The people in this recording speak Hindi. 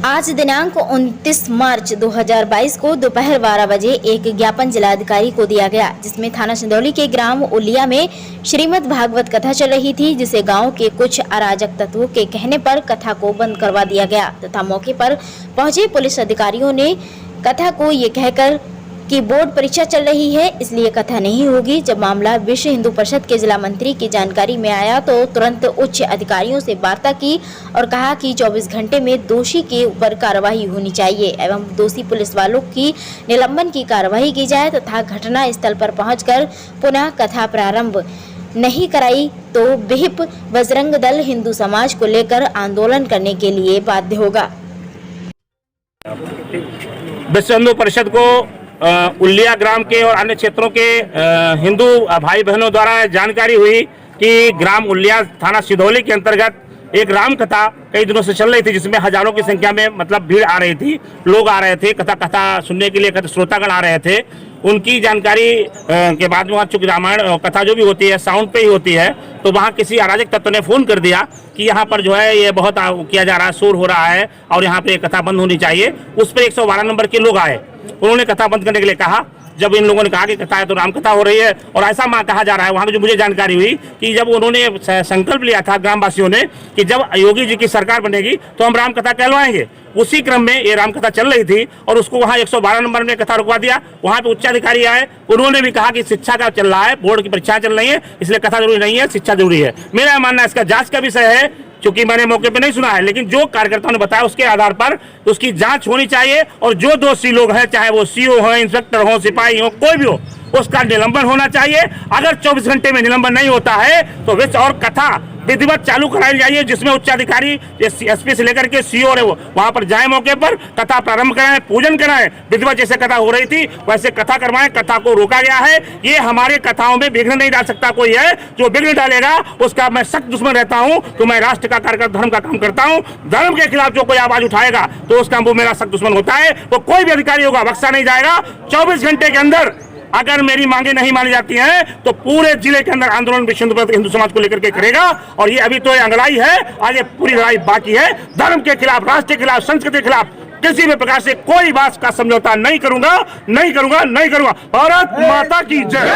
आज दिनांक 29 मार्च 2022 को दोपहर 12 बजे एक ज्ञापन जिलाधिकारी को दिया गया, जिसमें थाना सिंदौली के ग्राम उलिया में श्रीमद् भागवत कथा चल रही थी, जिसे गांव के कुछ अराजक तत्वों के कहने पर कथा को बंद करवा दिया गया तथा मौके पर पहुंचे पुलिस अधिकारियों ने कथा को ये कहकर कि बोर्ड परीक्षा चल रही है, इसलिए कथा नहीं होगी। जब मामला विश्व हिंदू परिषद के जिला मंत्री की जानकारी में आया तो तुरंत उच्च अधिकारियों से वार्ता की और कहा कि 24 घंटे में दोषी के ऊपर कार्रवाई होनी चाहिए एवं दोषी पुलिस वालों की निलंबन की कार्रवाई की जाए तथा घटना स्थल पर पहुंचकर पुनः कथा प्रारंभ नहीं कराई तो विहिप बजरंग दल हिंदू समाज को लेकर आंदोलन करने के लिए बाध्य होगा। विश्व हिंदू परिषद को उलिया ग्राम के और अन्य क्षेत्रों के हिंदू भाई बहनों द्वारा जानकारी हुई कि ग्राम उलिया थाना सिंदौली के अंतर्गत एक राम कथा कई दिनों से चल रही थी, जिसमें हजारों की संख्या में भीड़ आ रही थी, लोग आ रहे थे, कथा सुनने के लिए श्रोतागण आ रहे थे। उनकी जानकारी के बाद में वहाँ चूंकि रामायण कथा जो भी होती है साउंड पे ही होती है, तो वहाँ किसी अराजक तत्व ने फोन कर दिया कि यहाँ पर जो है ये बहुत किया जा रहा है, शोर हो रहा है और यहाँ पे कथा बंद होनी चाहिए। उस पर 112 नंबर के लोग आए, उन्होंने कथा बंद करने के लिए कहा। जब इन लोगों ने कहा कि कथा है तो राम कथा हो रही है और ऐसा कहा जा रहा है, वहाँ पे जो मुझे जानकारी हुई कि जब उन्होंने संकल्प लिया था ग्रामवासियों ने कि जब योगी जी की सरकार बनेगी तो हम राम कथा कहलवाएंगे, उसी क्रम में ये राम कथा चल रही थी और उसको वहाँ 112 नंबर में कथा रुकवा दिया। वहाँ पे उच्चाधिकारी आए, उन्होंने भी कहा कि शिक्षा का चल रहा है, बोर्ड की परीक्षा चल रही है, इसलिए कथा जरूरी नहीं है, शिक्षा जरूरी है। मेरा मानना इसका जांच का विषय है, क्योंकि मैंने मौके पे नहीं सुना है, लेकिन जो कार्यकर्ताओं ने बताया उसके आधार पर उसकी जांच होनी चाहिए और जो दोषी लोग हैं, चाहे वो सीओ हो, इंस्पेक्टर हो, सिपाही हो, कोई भी हो, उसका निलंबन होना चाहिए। अगर 24 घंटे में निलंबन नहीं होता है तो विच और कथा विधिवत चालू कराई जाइए, जिसमें उच्चाधिकारी एसपी से लेकर के सीओ वहां पर जाए, मौके पर कथा प्रारंभ कराएं, पूजन कराएं, विधिवत जैसे कथा हो रही थी वैसे कथा करवाएं। कथा को रोका गया है, ये हमारे कथाओं में विघ्न नहीं डाल सकता कोई है, जो विघ्न डालेगा उसका मैं सख्त दुश्मन रहता हूं। तो मैं राष्ट्र का कार्यकर्ता, धर्म का काम करता हूं, धर्म के खिलाफ जो कोई आवाज उठाएगा तो उसका वो मेरा सख्त दुश्मन होता है। वो कोई भी अधिकारी होगा बख्शा नहीं जाएगा। 24 घंटे के अंदर अगर मेरी मांगे नहीं मानी जाती हैं तो पूरे जिले के अंदर आंदोलन विश्व हिंदू समाज को लेकर के करेगा और ये अभी तो ये अंगड़ाई है, आगे पूरी लड़ाई बाकी है। धर्म के खिलाफ, राष्ट्र के खिलाफ, संस्कृति के खिलाफ किसी भी प्रकार से कोई बात का समझौता नहीं करूंगा, नहीं करूंगा, नहीं करूंगा। भारत माता की जय।